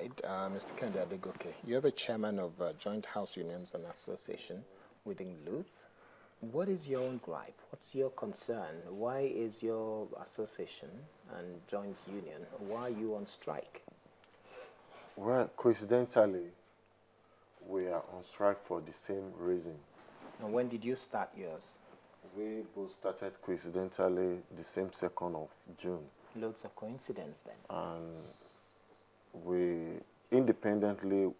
side, Mr. Kende Adegoke, you're the chairman of Joint House Unions and Association within LUTH. What is your own gripe? What's your concern? Why is your association and joint union, why are you on strike? Well, coincidentally, we are on strike for the same reason. And when did you start yours? We both started coincidentally the same 2nd of June. Loads of coincidence then. And we independently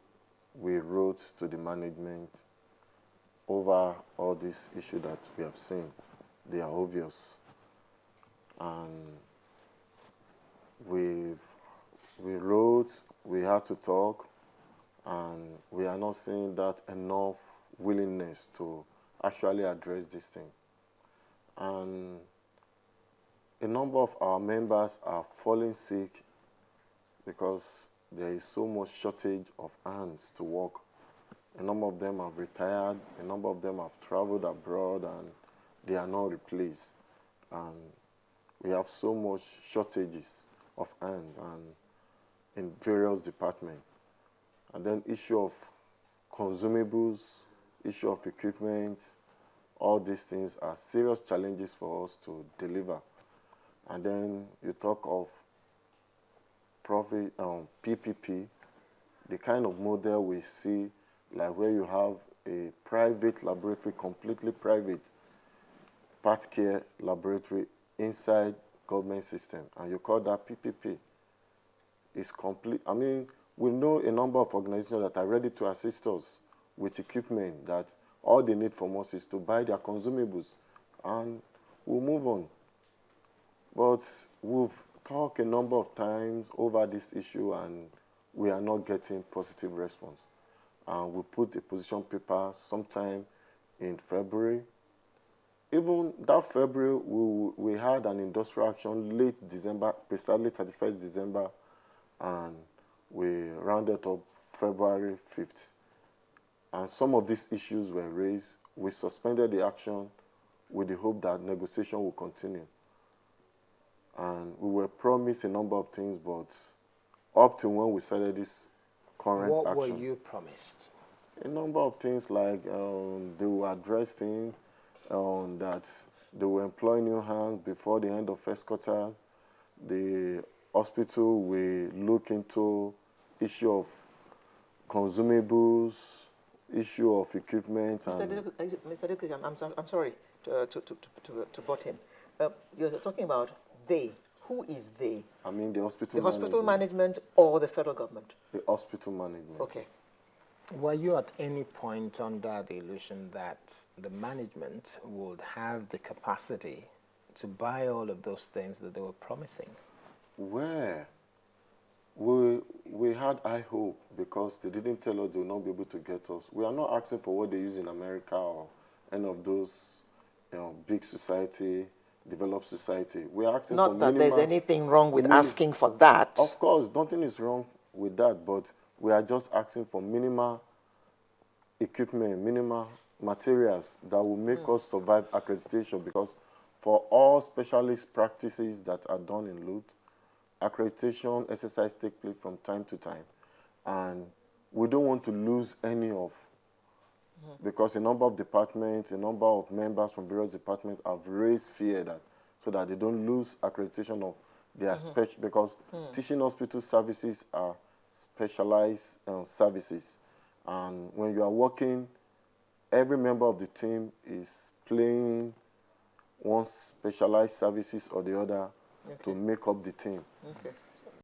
wrote to the management over all these issues that we have seen. They are obvious. And we wrote, we had to talk, and we are not seeing that enough willingness to actually address this thing. And a number of our members are falling sick because there is so much shortage of hands to work. A number of them have retired, a number of them have traveled abroad, and they are not replaced. And we have so much shortages of hands and in various departments. And then issue of consumables, issue of equipment, all these things are serious challenges for us to deliver. And then you talk of profit, PPP, the kind of model we see, like where you have a private laboratory, completely private, part care laboratory inside government system, and you call that PPP. It's complete. I mean, we know a number of organizations that are ready to assist us with equipment that all they need from us is to buy their consumables, and we'll move on. But we've talked a number of times over this issue, and we are not getting positive response. And we put a position paper sometime in February. Even that February, we had an industrial action late December, precisely 31st December, and we rounded up February 5th. And some of these issues were raised. We suspended the action with the hope that negotiation will continue. And we were promised a number of things, but up to when we started this current action. What were you promised? A number of things, like they will address things, that they will employ new hands before the end of first quarter. The hospital will look into issue of consumables, issue of equipment. Mr. Duke, I'm sorry to butt in. You're talking about they. Who is they? I mean the hospital management. The hospital management or the federal government? The hospital management. Okay. Were you at any point under the illusion that the management would have the capacity to buy all of those things that they were promising? Well, we had high hope because they didn't tell us they would not be able to get us. We are not asking for what they use in America or any of those big society, developed society. We are asking not for that there's anything wrong with asking for that. Of course, nothing is wrong with that, but we are just asking for minimal equipment, minimal materials that will make us survive accreditation, because for all specialist practices that are done in LUTH, accreditation exercise takes place from time to time, and we don't want to lose any of, because a number of departments, a number of members from various departments have raised fear that, so that they don't lose accreditation of their because teaching hospital services are specialized services, and when you are working, every member of the team is playing one specialized services or the other to make up the team. Okay.